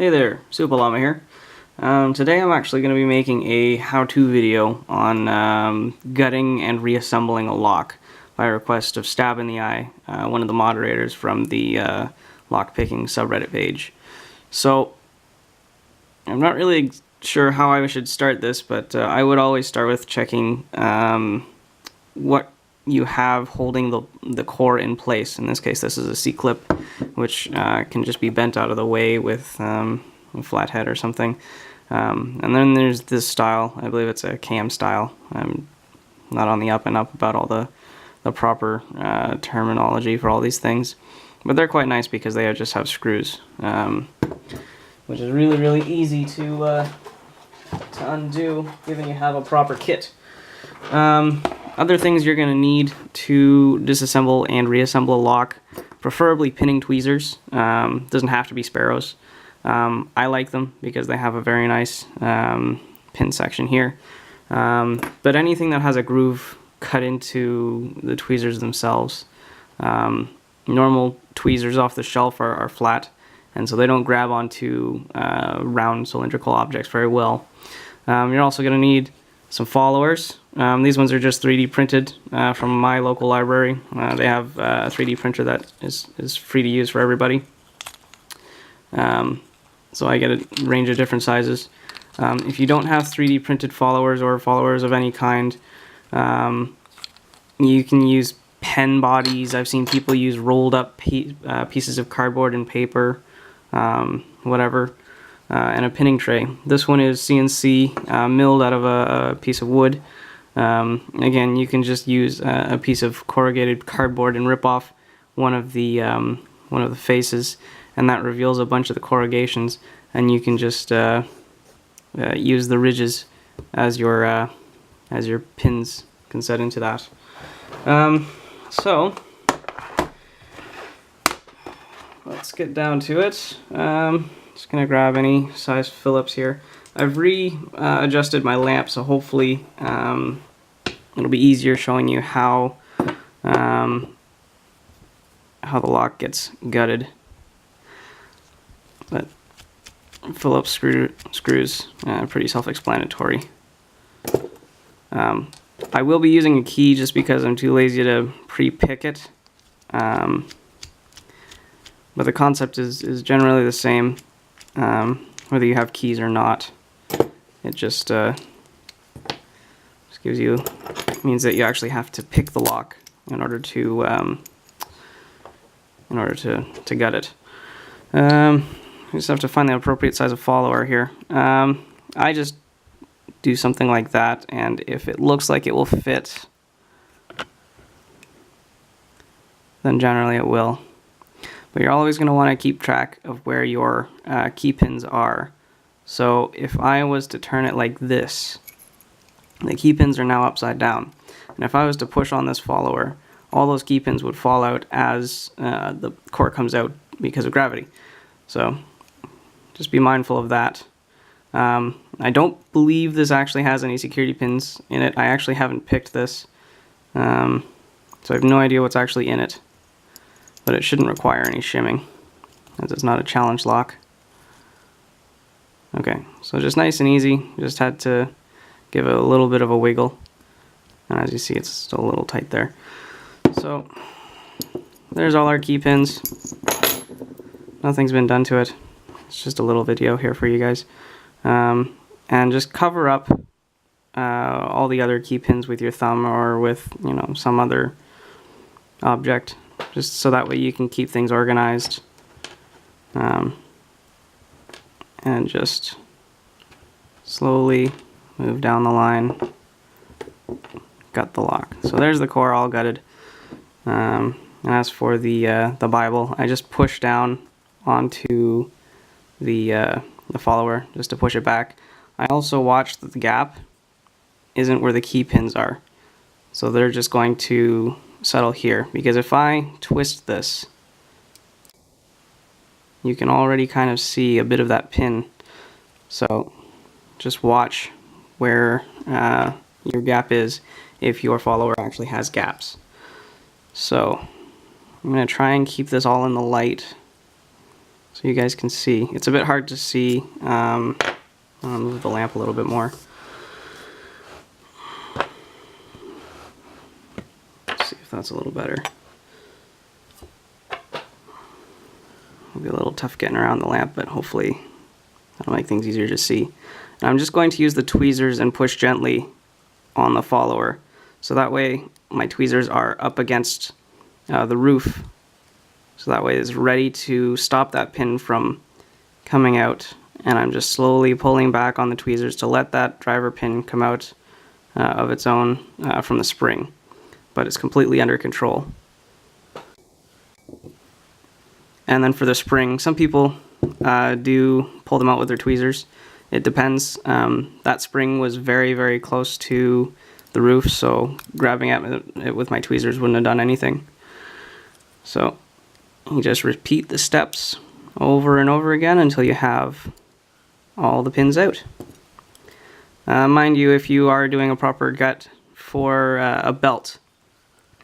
Hey there, Supalama here. Today I'm actually going to be making a how-to video on gutting and reassembling a lock by request of Stab in the Eye, one of the moderators from the lockpicking subreddit page. So, I'm not really sure how I should start this, but I would always start with checking what you have holding the core in place. In this case, this is a C-clip, which can just be bent out of the way with a flat head or something. And then there's this style. I believe it's a cam style. I'm not on the up and up about all the proper terminology for all these things, but they're quite nice because they just have screws, which is really easy to undo given you have a proper kit. Other things you're going to need to disassemble and reassemble a lock, preferably pinning tweezers. Doesn't have to be sparrows. I like them because they have a very nice pin section here. But anything that has a groove cut into the tweezers themselves. Normal tweezers off the shelf are flat, and so they don't grab onto round cylindrical objects very well. You're also going to need some followers. These ones are just 3D printed from my local library. They have a 3D printer that is free to use for everybody. So I get a range of different sizes. If you don't have 3D printed followers or followers of any kind, you can use pen bodies. I've seen people use rolled up pieces of cardboard and paper, whatever. And a pinning tray. This one is CNC milled out of a piece of wood. Again, you can just use a piece of corrugated cardboard and rip off one of the faces, and that reveals a bunch of the corrugations, and you can just use the ridges as your pins can set into that. So let's get down to it. Just gonna grab any size Phillips here. I've adjusted my lamp, so hopefully it'll be easier showing you how the lock gets gutted. But Phillips screws pretty self-explanatory. I will be using a key just because I'm too lazy to pre-pick it. But the concept is generally the same. Whether you have keys or not, it just means that you actually have to pick the lock in order to gut it. You just have to find the appropriate size of follower here. I just do something like that, and if it looks like it will fit, then generally it will. But you're always going to want to keep track of where your key pins are. So if I was to turn it like this, the key pins are now upside down. And if I was to push on this follower, all those key pins would fall out as the core comes out because of gravity. So just be mindful of that. I don't believe this actually has any security pins in it. I actually haven't picked this. So I have no idea what's actually in it. But it shouldn't require any shimming, as it's not a challenge lock. Okay, so just nice and easy. Just had to give it a little bit of a wiggle. And as you see, it's still a little tight there. So there's all our key pins. Nothing's been done to it. It's just a little video here for you guys. And just cover up all the other key pins with your thumb or with, some other object, just so that way you can keep things organized. And just slowly move down the line, gut the lock. So there's the core all gutted. And as for the Bible, I just push down onto the follower just to push it back. I also watch that the gap isn't where the key pins are, so they're just going to settle here, because if I twist this, you can already kind of see a bit of that pin. So just watch where your gap is if your follower actually has gaps. So I'm going to try and keep this all in the light so you guys can see. It's a bit hard to see. I'll move the lamp a little bit more. Let's see if that's a little better. It'll be a little tough getting around the lamp, but hopefully that'll make things easier to see. And I'm just going to use the tweezers and push gently on the follower, so that way my tweezers are up against the roof, so that way it's ready to stop that pin from coming out, and I'm just slowly pulling back on the tweezers to let that driver pin come out of its own from the spring, but it's completely under control. And then for the spring, some people do pull them out with their tweezers. It depends. That spring was very, very close to the roof, so grabbing at it with my tweezers wouldn't have done anything. So you just repeat the steps over and over again until you have all the pins out. Mind you, if you are doing a proper gut for a belt,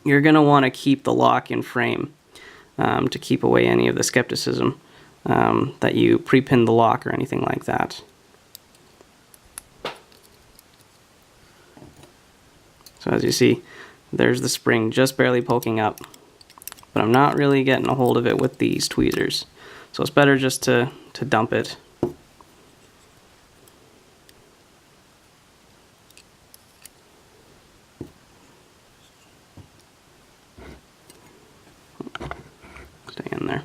you're going to want to keep the lock in frame to keep away any of the skepticism that you pre-pin the lock or anything like that. So as you see, there's the spring just barely poking up, but I'm not really getting a hold of it with these tweezers. So it's better just to dump it. Stay in there.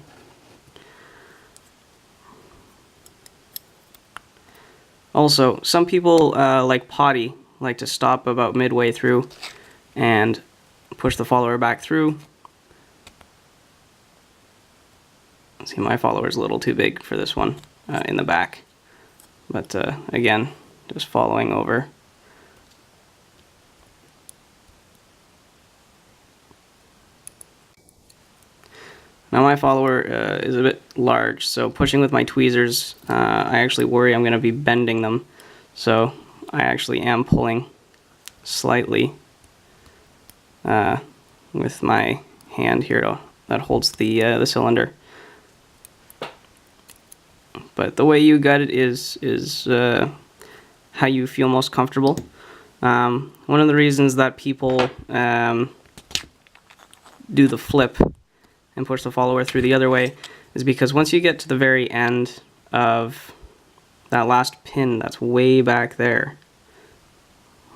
Also, some people like potty like to stop about midway through and push the follower back through. See, my follower is a little too big for this one in the back, but again, just following over. Now my follower is a bit large, so pushing with my tweezers, I actually worry I'm going to be bending them, so I actually am pulling slightly with my hand here that holds the cylinder. But the way you gut it is how you feel most comfortable. One of the reasons that people do the flip and push the follower through the other way is because once you get to the very end of that last pin that's way back there,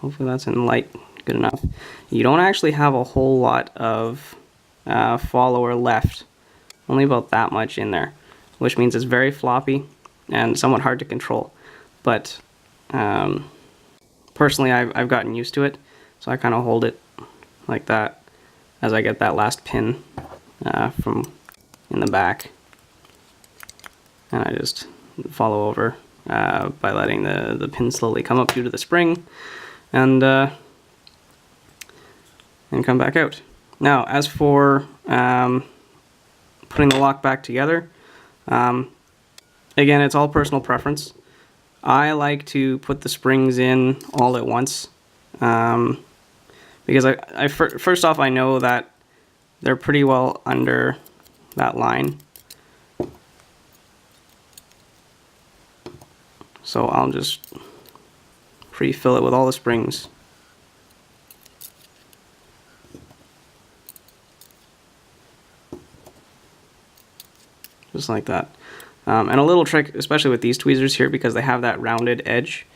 hopefully that's in light good enough, you don't actually have a whole lot of follower left, only about that much in there, which means it's very floppy and somewhat hard to control. But personally, I've gotten used to it, so I kind of hold it like that as I get that last pin from in the back, and I just follow over by letting the pin slowly come up due to the spring, and come back out. Now, as for putting the lock back together, again, it's all personal preference. I like to put the springs in all at once because first off, I know that they're pretty well under that line. So I'll just pre-fill it with all the springs. Just like that. And a little trick, especially with these tweezers here, because they have that rounded edge,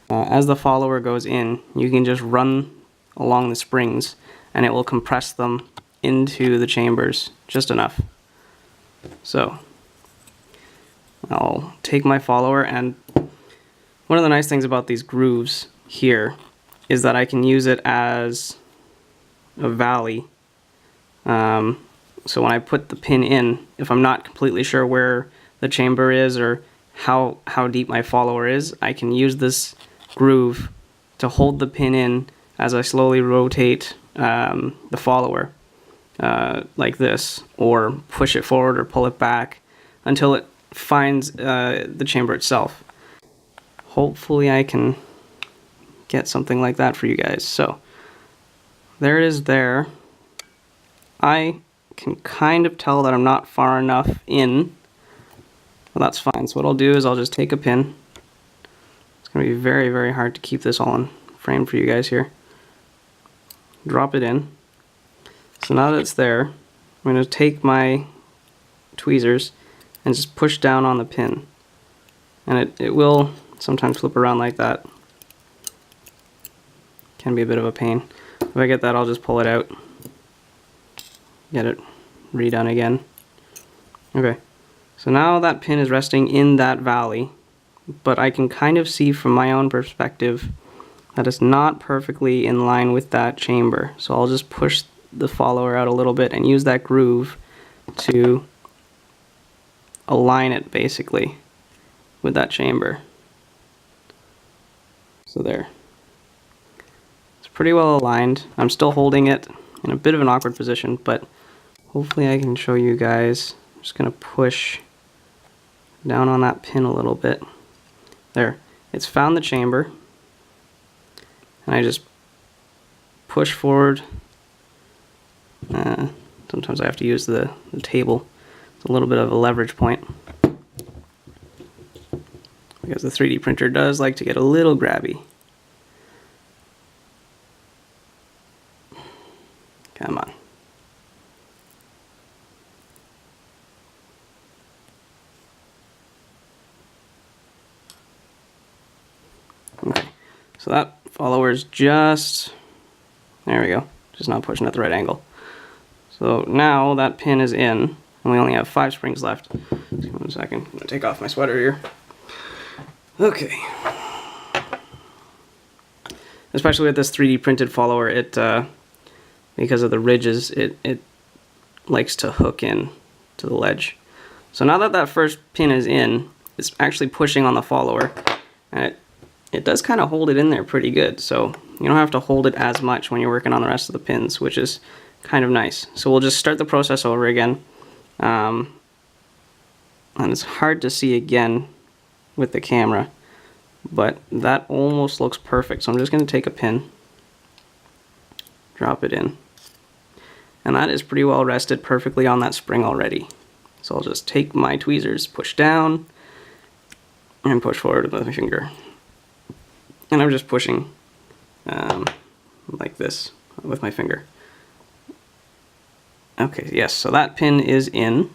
as the follower goes in, you can just run along the springs and it will compress them into the chambers just enough. So I'll take my follower, and one of the nice things about these grooves here is that I can use it as a valley. So when I put the pin in, if I'm not completely sure where the chamber is or how deep my follower is, I can use this groove to hold the pin in as I slowly rotate the follower like this, or push it forward or pull it back until it finds the chamber itself. Hopefully I can get something like that for you guys. So there it is there. I can kind of tell that I'm not far enough in Well, that's fine. So what I'll do is I'll just take a pin. It's going to be very, very hard to keep this all in frame for you guys here. Drop it in. So now that it's there, I'm going to take my tweezers and just push down on the pin. And it will sometimes flip around like that. Can be a bit of a pain. If I get that, I'll just pull it out. Get it redone again. Okay, so now that pin is resting in that valley, but I can kind of see from my own perspective that it's not perfectly in line with that chamber. So I'll just push the follower out a little bit and use that groove to align it basically with that chamber. So there. It's pretty well aligned. I'm still holding it in a bit of an awkward position, but hopefully I can show you guys. I'm just going to push down on that pin a little bit. There. It's found the chamber. And I just push forward. Sometimes I have to use the table. It's a little bit of a leverage point, because the 3D printer does like to get a little grabby. Come on. Okay, so that follower's just, there we go, just not pushing at the right angle. So now that pin is in, and we only have 5 springs left. Just give me 1 second, I'm going to take off my sweater here. Okay. Especially with this 3D printed follower, it because of the ridges, it likes to hook in to the ledge. So now that that first pin is in, it's actually pushing on the follower, and it does kind of hold it in there pretty good. So you don't have to hold it as much when you're working on the rest of the pins, which is kind of nice. So we'll just start the process over again. And it's hard to see again with the camera, but that almost looks perfect. So I'm just going to take a pin, drop it in, and that is pretty well rested perfectly on that spring already. So I'll just take my tweezers, push down, and push forward with my finger. And I'm just pushing like this with my finger. Okay, yes, so that pin is in.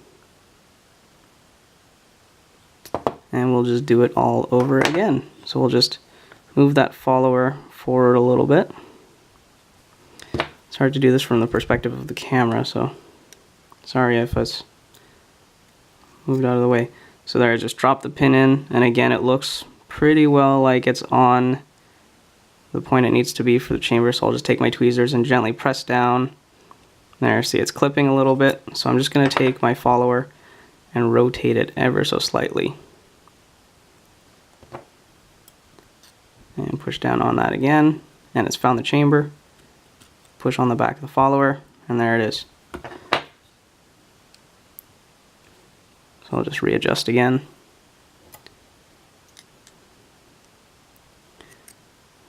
And we'll just do it all over again. So we'll just move that follower forward a little bit. It's hard to do this from the perspective of the camera, so sorry if it's moved out of the way. So there, I just dropped the pin in, and again it looks pretty well like it's on the point it needs to be for the chamber. So I'll just take my tweezers and gently press down. There, see, it's clipping a little bit, so I'm just going to take my follower and rotate it ever so slightly. And push down on that again, and it's found the chamber. Push on the back of the follower, and there it is. So I'll just readjust again.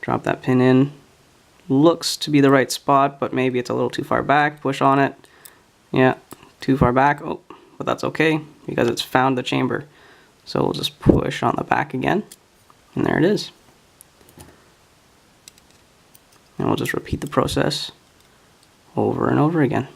Drop that pin in. Looks to be the right spot, but maybe it's a little too far back. Push on it. Yeah, too far back. Oh, but that's okay because it's found the chamber. So we'll just push on the back again, and there it is. And we'll just repeat the process over and over again.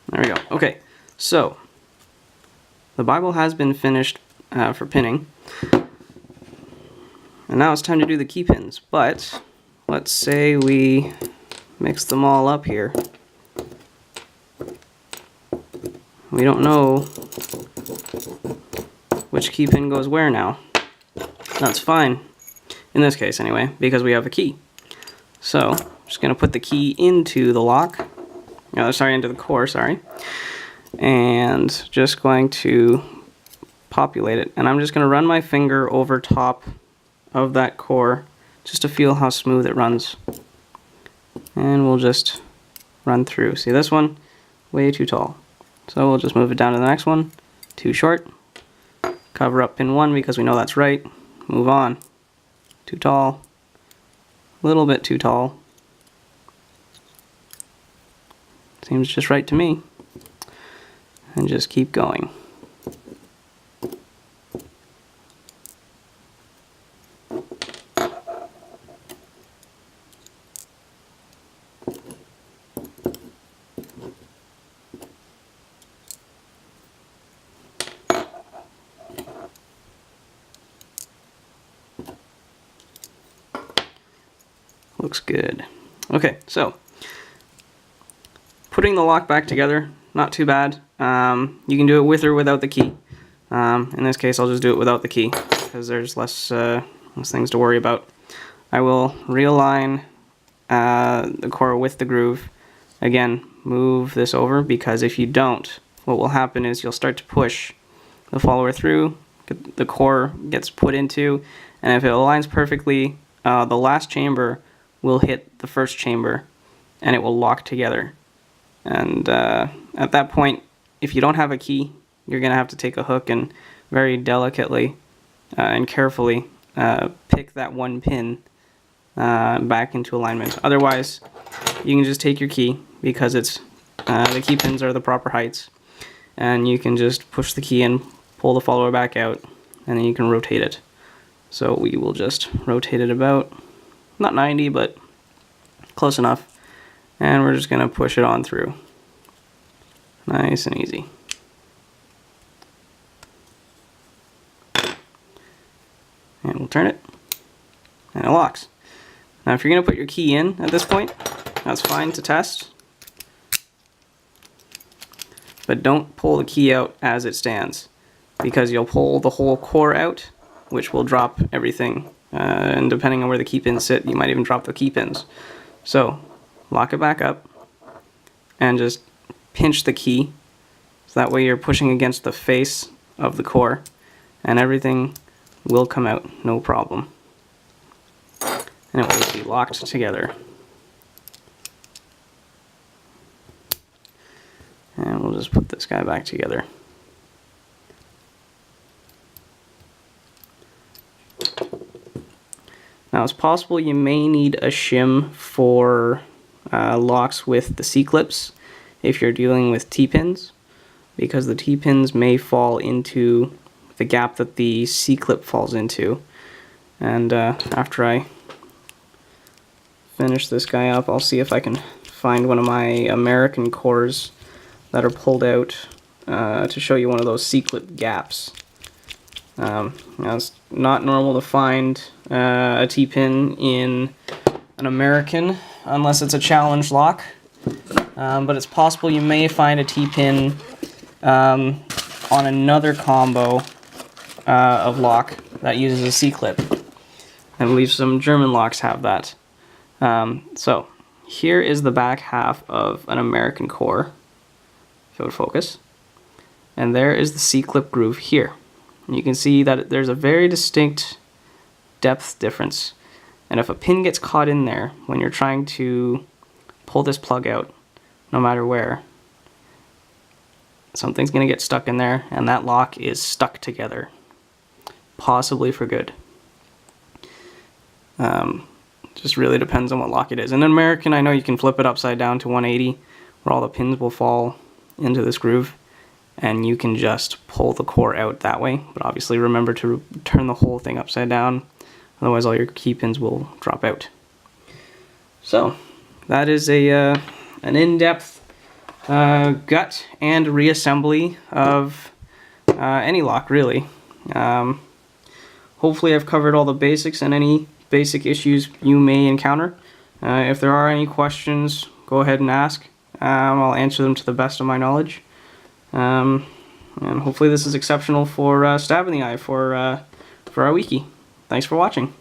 There we go. Okay, so the Bible has been finished for pinning, and now it's time to do the key pins. But let's say we mix them all up here. We don't know which key pin goes where now. That's fine, in this case anyway, because we have a key. So I'm just going to put the key into the lock. Into the core, and just going to populate it. And I'm just going to run my finger over top of that core just to feel how smooth it runs. And we'll just run through. See this one? Way too tall. So we'll just move it down to the next one. Too short. Cover up pin 1 because we know that's right. Move on. Too tall. A little bit too tall. Seems just right to me. And just keep going. Looks good. Okay, so putting the lock back together, not too bad. You can do it with or without the key. In this case, I'll just do it without the key because there's less things to worry about. I will realign the core with the groove. Again, move this over because if you don't, what will happen is you'll start to push the follower through, the core gets put into, and if it aligns perfectly, the last chamber will hit the first chamber and it will lock together. And at that point, if you don't have a key, you're going to have to take a hook and very delicately and carefully pick that one pin back into alignment. Otherwise, you can just take your key because it's the key pins are the proper heights, and you can just push the key in, pull the follower back out, and then you can rotate it. So we will just rotate it about, not 90, but close enough, and we're just going to push it on through. Nice and easy. And we'll turn it, and it locks. Now if you're going to put your key in at this point, that's fine to test, but don't pull the key out as it stands, because you'll pull the whole core out, which will drop everything, and depending on where the key pins sit, you might even drop the key pins. So lock it back up and just pinch the key, so that way you're pushing against the face of the core and everything will come out no problem, and it will just be locked together. And we'll just put this guy back together. Now it's possible you may need a shim for locks with the C-clips if you're dealing with T-pins, because the T-pins may fall into the gap that the C-clip falls into. And after I finish this guy up, I'll see if I can find one of my American cores that are pulled out to show you one of those C-clip gaps. Now it's not normal to find a T-pin in an American unless it's a challenge lock, but it's possible you may find a T-pin on another combo of lock that uses a C-clip. I believe some German locks have that. So here is the back half of an American core, if it would focus, and there is the C-clip groove here. And you can see that there's a very distinct depth difference, and if a pin gets caught in there when you're trying to pull this plug out, no matter where, something's going to get stuck in there, and that lock is stuck together, possibly for good. Just really depends on what lock it is. In an American, I know you can flip it upside down to 180, where all the pins will fall into this groove, and you can just pull the core out that way. But obviously remember to turn the whole thing upside down, otherwise all your key pins will drop out. So that is an in-depth gut and reassembly of any lock, really. Hopefully I've covered all the basics and any basic issues you may encounter. If there are any questions, go ahead and ask. I'll answer them to the best of my knowledge. And hopefully this is exceptional for Stab in the Eye for our wiki. Thanks for watching.